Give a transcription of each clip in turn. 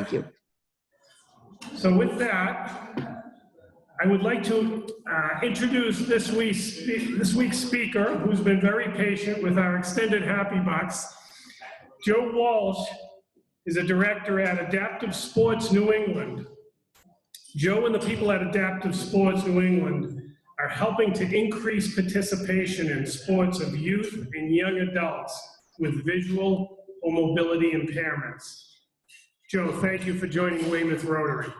Thank you. So with that, I would like to introduce this week's speaker, who's been very patient with our extended Happy Bucks. Joe Walsh is a director at Adaptive Sports New England. Joe and the people at Adaptive Sports New England are helping to increase participation in sports of youth and young adults with visual or mobility impairments. Joe, thank you for joining Weymouth Rotary.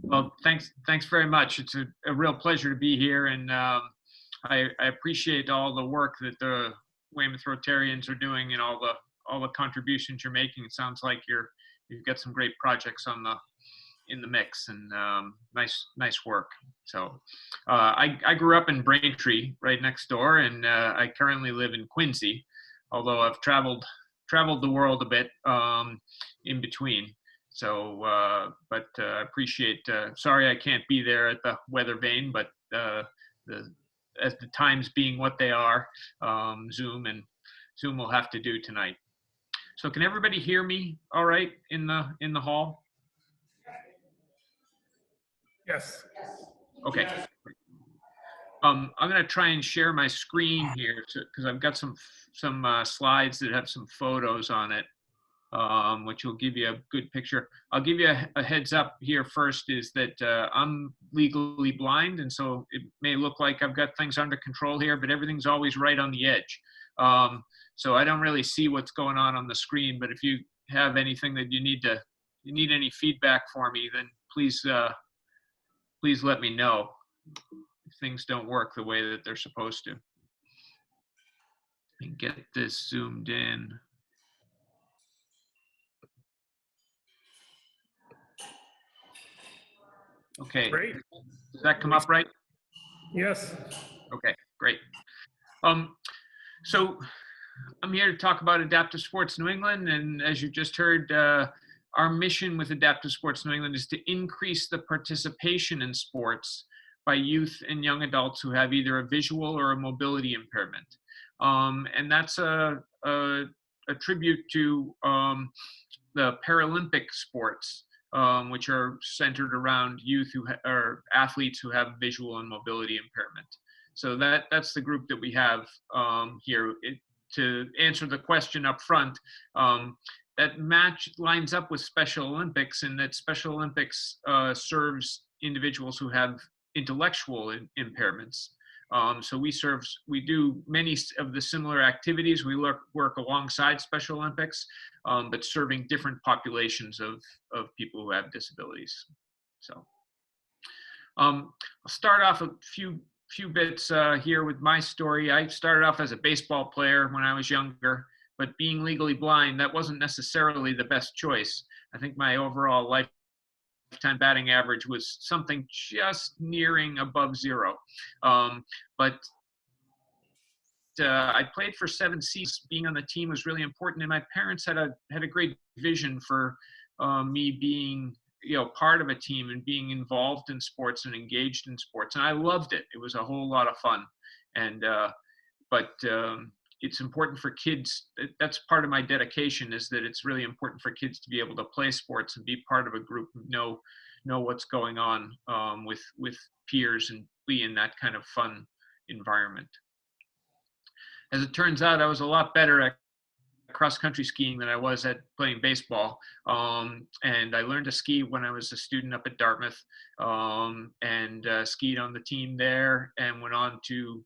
Well, thanks very much. It's a real pleasure to be here, and I appreciate all the work that the Weymouth Rotarians are doing and all the contributions you're making. It sounds like you've got some great projects in the mix, and nice work. So I grew up in Braintree, right next door, and I currently live in Quincy, although I've traveled the world a bit in between. So, but I appreciate, sorry I can't be there at the weather vane, but as the times being what they are, Zoom will have to do tonight. So can everybody hear me all right in the hall? Yes. Okay. I'm going to try and share my screen here because I've got some slides that have some photos on it. Which will give you a good picture. I'll give you a heads up here first is that I'm legally blind, and so it may look like I've got things under control here, but everything's always right on the edge. So I don't really see what's going on the screen, but if you have anything that you need any feedback for me, then please let me know if things don't work the way that they're supposed to. And get this zoomed in. Okay. Great. Does that come up right? Yes. Okay, great. So I'm here to talk about Adaptive Sports New England, and as you just heard, our mission with Adaptive Sports New England is to increase the participation in sports by youth and young adults who have either a visual or a mobility impairment. And that's a tribute to the Paralympic sports, which are centered around youth or athletes who have visual and mobility impairment. So that's the group that we have here. To answer the question up front, that match lines up with Special Olympics, and that Special Olympics serves individuals who have intellectual impairments. So we do many of the similar activities. We work alongside Special Olympics, but serving different populations of people who have disabilities. So I'll start off a few bits here with my story. I started off as a baseball player when I was younger, but being legally blind, that wasn't necessarily the best choice. I think my overall lifetime batting average was something just nearing above zero. But I played for 7 seasons. Being on the team was really important, and my parents had a great vision for me being, part of a team and being involved in sports and engaged in sports, and I loved it. It was a whole lot of fun, and but it's important for kids. That's part of my dedication, is that it's really important for kids to be able to play sports and be part of a group, know what's going on with peers and be in that kind of fun environment. As it turns out, I was a lot better at cross-country skiing than I was at playing baseball. And I learned to ski when I was a student up at Dartmouth, and skied on the team there, and went on to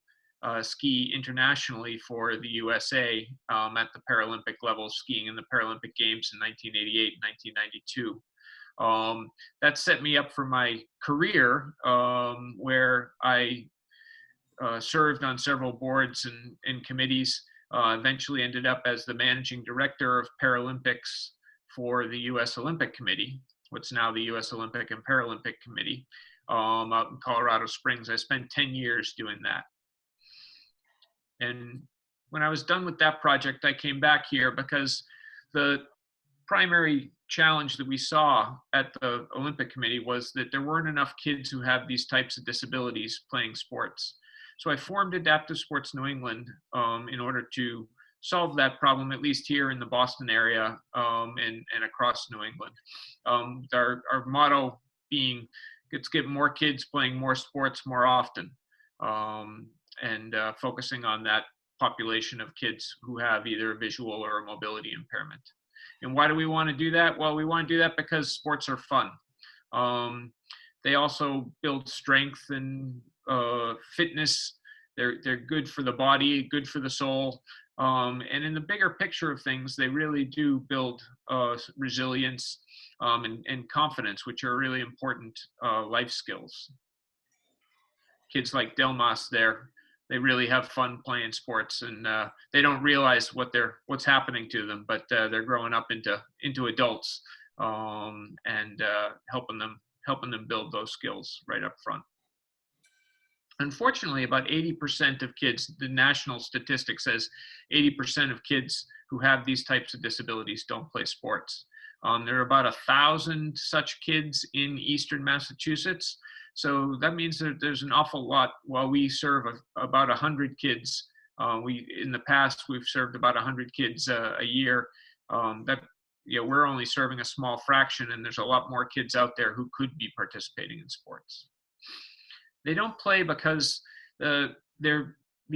ski internationally for the USA at the Paralympic level, skiing in the Paralympic Games in 1988 and 1992. That set me up for my career, where I served on several boards and committees, eventually ended up as the managing director of Paralympics for the U.S. Olympic Committee, what's now the U.S. Olympic and Paralympic Committee, out in Colorado Springs. I spent 10 years doing that. And when I was done with that project, I came back here because the primary challenge that we saw at the Olympic Committee was that there weren't enough kids who have these types of disabilities playing sports. So I formed Adaptive Sports New England in order to solve that problem, at least here in the Boston area, and across New England. Our motto being, let's get more kids playing more sports more often, and focusing on that population of kids who have either a visual or a mobility impairment. And why do we want to do that? Well, we want to do that because sports are fun. They also build strength and fitness. They're good for the body, good for the soul. And in the bigger picture of things, they really do build resilience and confidence, which are really important life skills. Kids like Delmas there, they really have fun playing sports, and they don't realize what's happening to them, but they're growing up into adults, and helping them build those skills right up front. Unfortunately, about 80% of kids, the national statistic says 80% of kids who have these types of disabilities don't play sports. There are about 1,000 such kids in Eastern Massachusetts. So that means that there's an awful lot. While we serve about 100 kids, in the past, we've served about 100 kids a year. We're only serving a small fraction, and there's a lot more kids out there who could be participating in sports. They don't play because the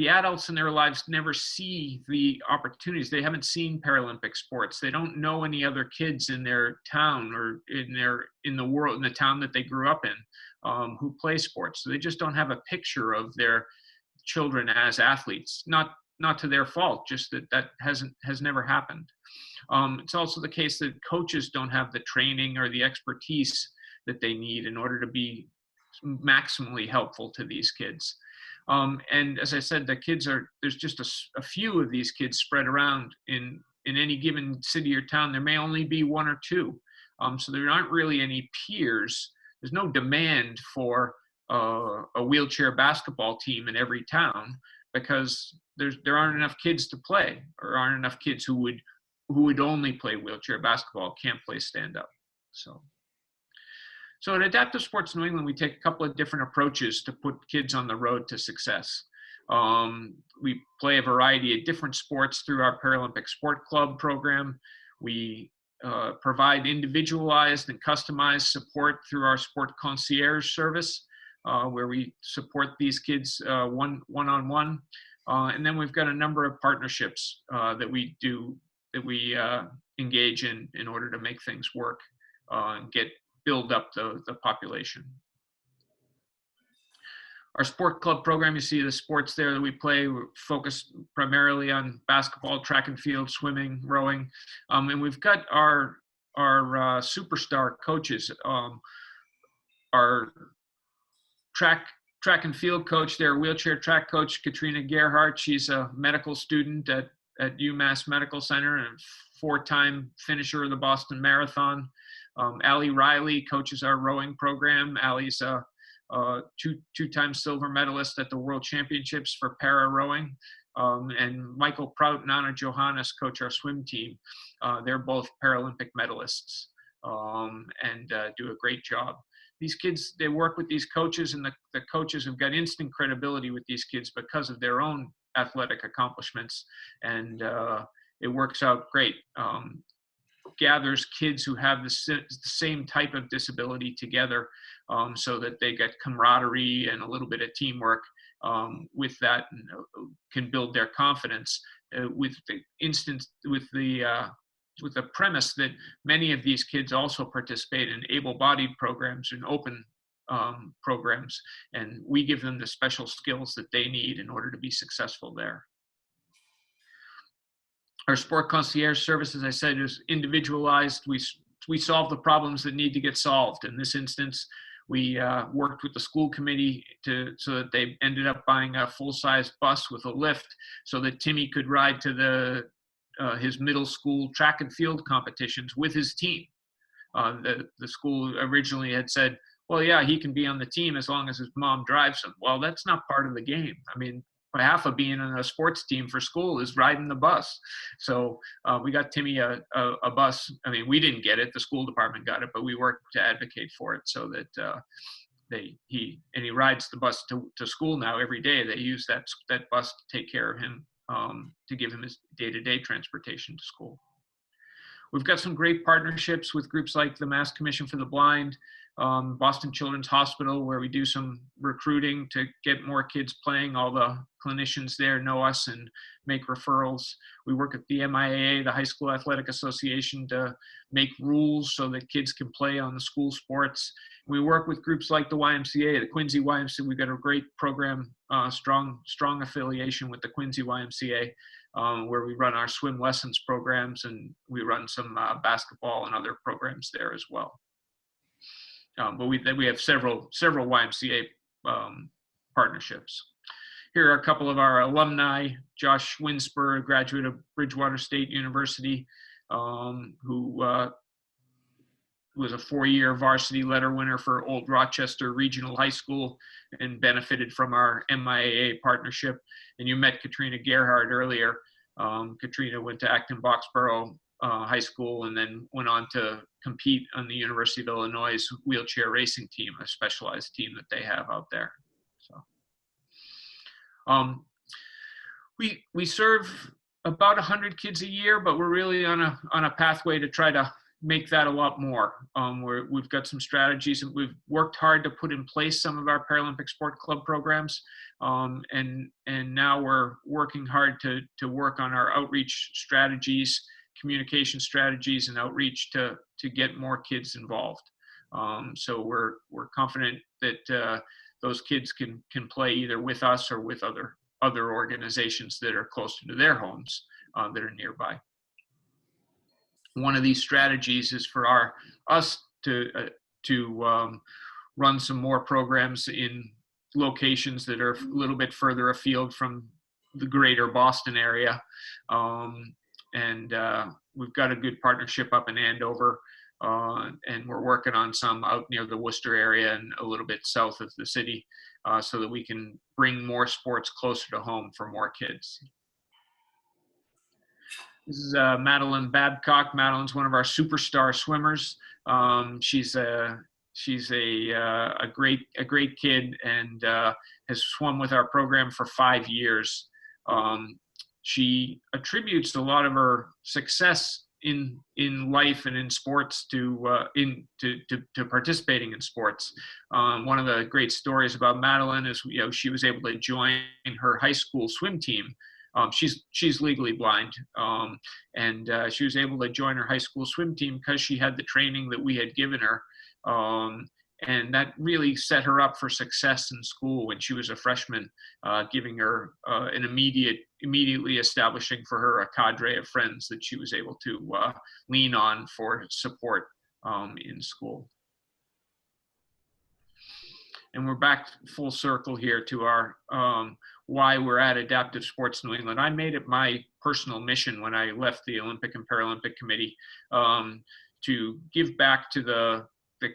adults in their lives never see the opportunities. They haven't seen Paralympic sports. They don't know any other kids in their town or in the world, in the town that they grew up in, who play sports. So they just don't have a picture of their children as athletes. Not to their fault, just that has never happened. It's also the case that coaches don't have the training or the expertise that they need in order to be maximally helpful to these kids. And as I said, there's just a few of these kids spread around in any given city or town. There may only be one or two. So there aren't really any peers. There's no demand for a wheelchair basketball team in every town, because there aren't enough kids to play, or aren't enough kids who would only play wheelchair basketball, can't play stand-up. So at Adaptive Sports New England, we take a couple of different approaches to put kids on the road to success. We play a variety of different sports through our Paralympic Sport Club program. We provide individualized and customized support through our Sport Concierge service, where we support these kids one-on-one. And then we've got a number of partnerships that we engage in order to make things work and build up the population. Our sport club program, you see the sports there that we play, we're focused primarily on basketball, track and field, swimming, rowing. And we've got our superstar coaches. Our track and field coach there, wheelchair track coach, Katrina Gerhardt. She's a medical student at UMass Medical Center and 4-time finisher of the Boston Marathon. Allie Riley coaches our rowing program. Allie's a two-time silver medalist at the World Championships for para rowing. And Michael Prout and Anna Johannes coach our swim team. They're both Paralympic medalists and do a great job. These kids, they work with these coaches, and the coaches have got instant credibility with these kids because of their own athletic accomplishments, and it works out great. Gathers kids who have the same type of disability together, so that they get camaraderie and a little bit of teamwork with that, and can build their confidence with the premise that many of these kids also participate in able-bodied programs and open programs, and we give them the special skills that they need in order to be successful there. Our Sport Concierge service, as I said, is individualized. We solve the problems that need to get solved. In this instance, we worked with the school committee so that they ended up buying a full-size bus with a lift so that Timmy could ride to his middle school track and field competitions with his team. The school originally had said, well, yeah, he can be on the team as long as his mom drives him. Well, that's not part of the game. I mean, half of being on a sports team for school is riding the bus. So we got Timmy a bus. I mean, we didn't get it. The school department got it, but we worked to advocate for it so that he rides the bus to school now every day. They use that bus to take care of him to give him his day-to-day transportation to school. We've got some great partnerships with groups like the Mass Commission for the Blind, Boston Children's Hospital, where we do some recruiting to get more kids playing. All the clinicians there know us and make referrals. We work at the MIAA, the High School Athletic Association, to make rules so that kids can play on the school sports. We work with groups like the YMCA, the Quincy YMCA. We've got a great program, strong affiliation with the Quincy YMCA, where we run our swim lessons programs, and we run some basketball and other programs there as well. But we have several YMCA partnerships. Here are a couple of our alumni. Josh Winsper, a graduate of Bridgewater State University, who was a 4-year varsity letter winner for Old Rochester Regional High School and benefited from our MIAA partnership. And you met Katrina Gerhard earlier. Katrina went to Acton Boxborough High School and then went on to compete on the University of Illinois' wheelchair racing team, a specialized team that they have out there. So we serve about 100 kids a year, but we're really on a pathway to try to make that a lot more. We've got some strategies, and we've worked hard to put in place some of our Paralympic Sport Club programs, and now we're working hard to work on our outreach strategies, communication strategies, and outreach to get more kids involved. So we're confident that those kids can play either with us or with other organizations that are closer to their homes, that are nearby. One of these strategies is for us to run some more programs in locations that are a little bit further afield from the greater Boston area. And we've got a good partnership up in Andover, and we're working on some out near the Worcester area and a little bit south of the city, so that we can bring more sports closer to home for more kids. This is Madeline Babcock. Madeline's one of our superstar swimmers. She's a great kid, and has swum with our program for 5 years. She attributes a lot of her success in life and in sports to participating in sports. One of the great stories about Madeline is, she was able to join her high school swim team. She's legally blind, and she was able to join her high school swim team because she had the training that we had given her, and that really set her up for success in school when she was a freshman, giving her an immediately establishing for her a cadre of friends that she was able to lean on for support in school. And we're back full circle here to our why we're at Adaptive Sports New England. I made it my personal mission when I left the Olympic and Paralympic Committee, to give back to the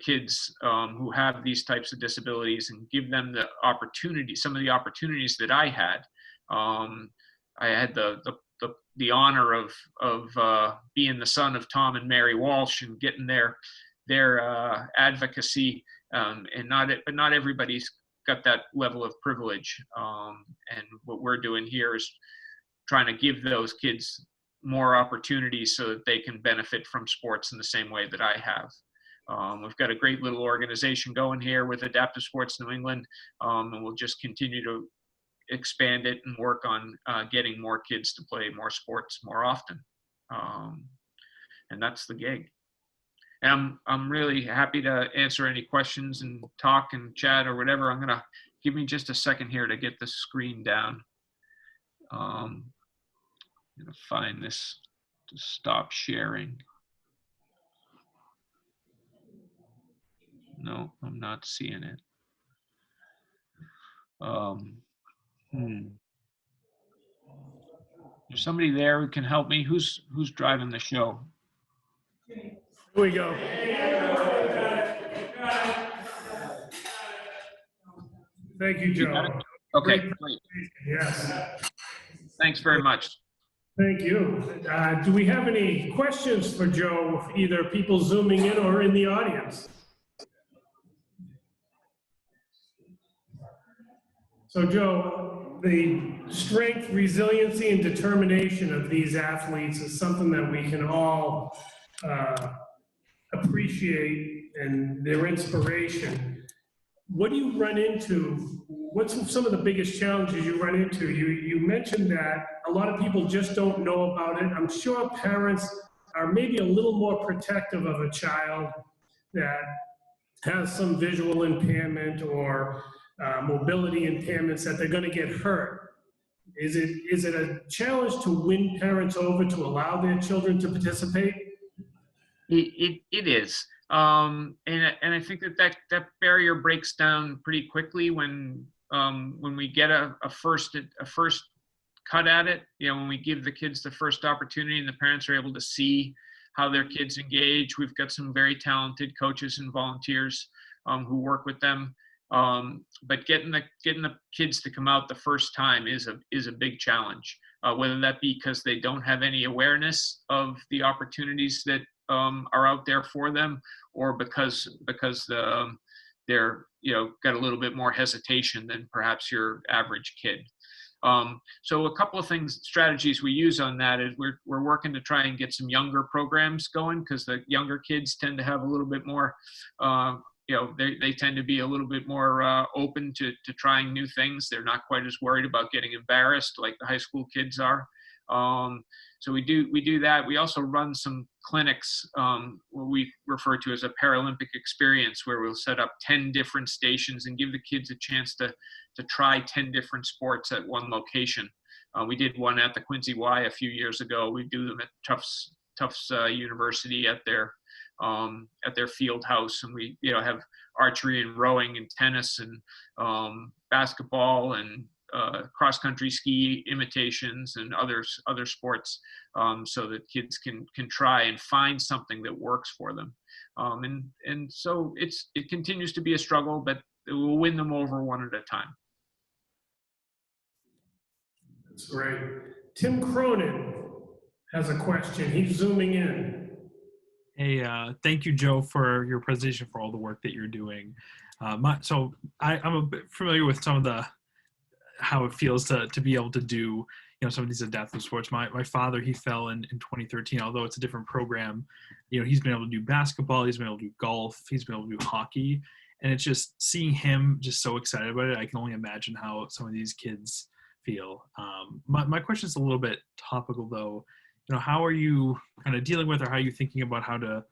kids who have these types of disabilities and give them the opportunity, some of the opportunities that I had. I had the honor of being the son of Tom and Mary Walsh and getting their advocacy, but not everybody's got that level of privilege. And what we're doing here is trying to give those kids more opportunities so that they can benefit from sports in the same way that I have. We've got a great little organization going here with Adaptive Sports New England, and we'll just continue to expand it and work on getting more kids to play more sports more often. And that's the gig. And I'm really happy to answer any questions and talk and chat or whatever. Give me just a second here to get the screen down. I'm gonna find this to stop sharing. No, I'm not seeing it. There's somebody there who can help me. Who's driving the show? Here we go. Thank you, Joe. Okay, great. Yes. Thanks very much. Thank you. Do we have any questions for Joe, either people zooming in or in the audience? So Joe, the strength, resiliency, and determination of these athletes is something that we can all appreciate, and their inspiration. What do you run into? What's some of the biggest challenges you run into? You mentioned that a lot of people just don't know about it. I'm sure parents are maybe a little more protective of a child that has some visual impairment or mobility impairments, that they're going to get hurt. Is it a challenge to win parents over to allow their children to participate? It is. And I think that barrier breaks down pretty quickly when we get a first cut at it. You know, when we give the kids the first opportunity and the parents are able to see how their kids engage. We've got some very talented coaches and volunteers who work with them. But getting the kids to come out the first time is a big challenge. Whether that be because they don't have any awareness of the opportunities that are out there for them, or because they're got a little bit more hesitation than perhaps your average kid. So a couple of strategies we use on that is we're working to try and get some younger programs going, because the younger kids tend to have a little bit more, they tend to be a little bit more open to trying new things. They're not quite as worried about getting embarrassed like the high school kids are. So we do that. We also run some clinics, what we refer to as a Paralympic experience, where we'll set up 10 different stations and give the kids a chance to try 10 different sports at one location. We did one at the Quincy Y a few years ago. We do them at Tufts University at their field house, and we have archery and rowing and tennis and basketball and cross-country ski imitations and other sports, so that kids can try and find something that works for them. And so it continues to be a struggle, but we'll win them over one at a time. That's great. Tim Cronin has a question. He's zooming in. Hey, thank you, Joe, for your presentation, for all the work that you're doing. I'm a bit familiar with some of how it feels to be able to do some of these adaptive sports. My father, he fell in 2013, although it's a different program. He's been able to do basketball, he's been able to do golf, he's been able to do hockey, and it's just seeing him just so excited about it. I can only imagine how some of these kids feel. My question is a little bit topical, though. How are you kind of dealing with, or how are you thinking about how to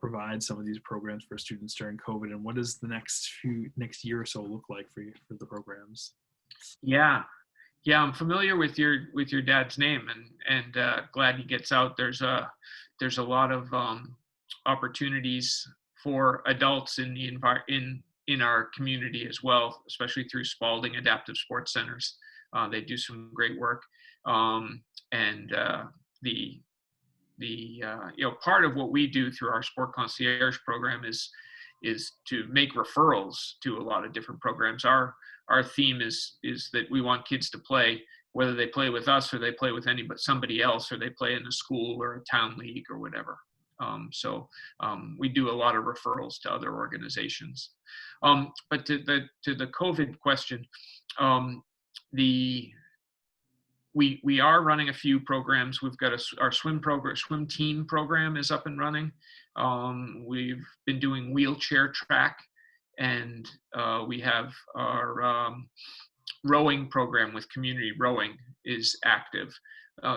provide some of these programs for students during COVID, and what does the next year or so look like for the programs? Yeah, I'm familiar with your dad's name, and glad he gets out. There's a lot of opportunities for adults in our community as well, especially through Spalding Adaptive Sports Centers. They do some great work, and part of what we do through our Sport Concierge program is to make referrals to a lot of different programs. Our theme is that we want kids to play, whether they play with us or they play with somebody else, or they play in a school or a town league or whatever. So we do a lot of referrals to other organizations. But to the COVID question, we are running a few programs. We've got our swim team program is up and running. We've been doing wheelchair track, and we have our rowing program with community rowing is active.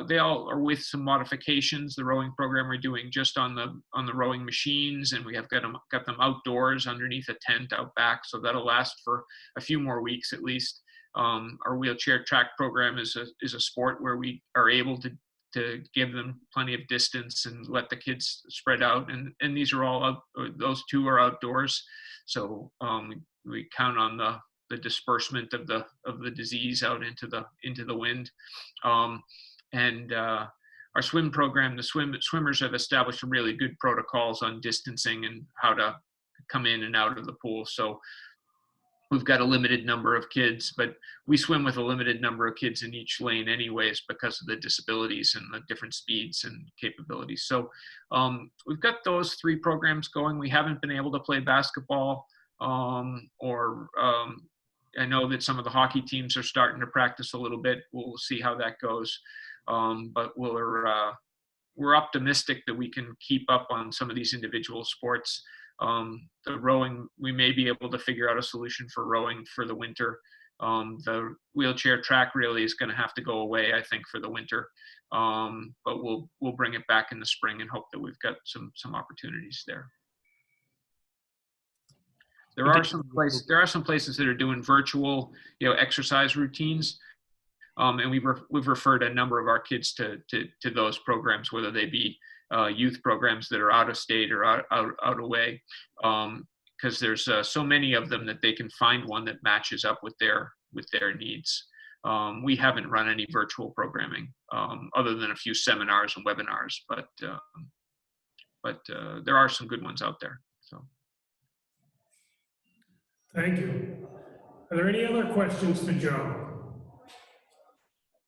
They all are with some modifications. The rowing program we're doing just on the rowing machines, and we have got them outdoors underneath a tent out back, so that'll last for a few more weeks at least. Our wheelchair track program is a sport where we are able to give them plenty of distance and let the kids spread out, and these are all those two are outdoors, so we count on the disbursement of the disease out into the wind. And our swim program, the swimmers have established some really good protocols on distancing and how to come in and out of the pool. So we've got a limited number of kids, but we swim with a limited number of kids in each lane anyways, because of the disabilities and the different speeds and capabilities. So we've got those three programs going. We haven't been able to play basketball or I know that some of the hockey teams are starting to practice a little bit. We'll see how that goes. But we're optimistic that we can keep up on some of these individual sports. The rowing, we may be able to figure out a solution for rowing for the winter. The wheelchair track really is going to have to go away, I think, for the winter. But we'll bring it back in the spring and hope that we've got some opportunities there. There are some places that are doing virtual, exercise routines. And we've referred a number of our kids to those programs, whether they be youth programs that are out of state or out away, because there's so many of them that they can find one that matches up with their needs. We haven't run any virtual programming other than a few seminars and webinars, but there are some good ones out there. So. Thank you. Are there any other questions for Joe?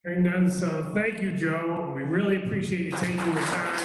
Hearing none, so thank you, Joe. We really appreciate you taking the time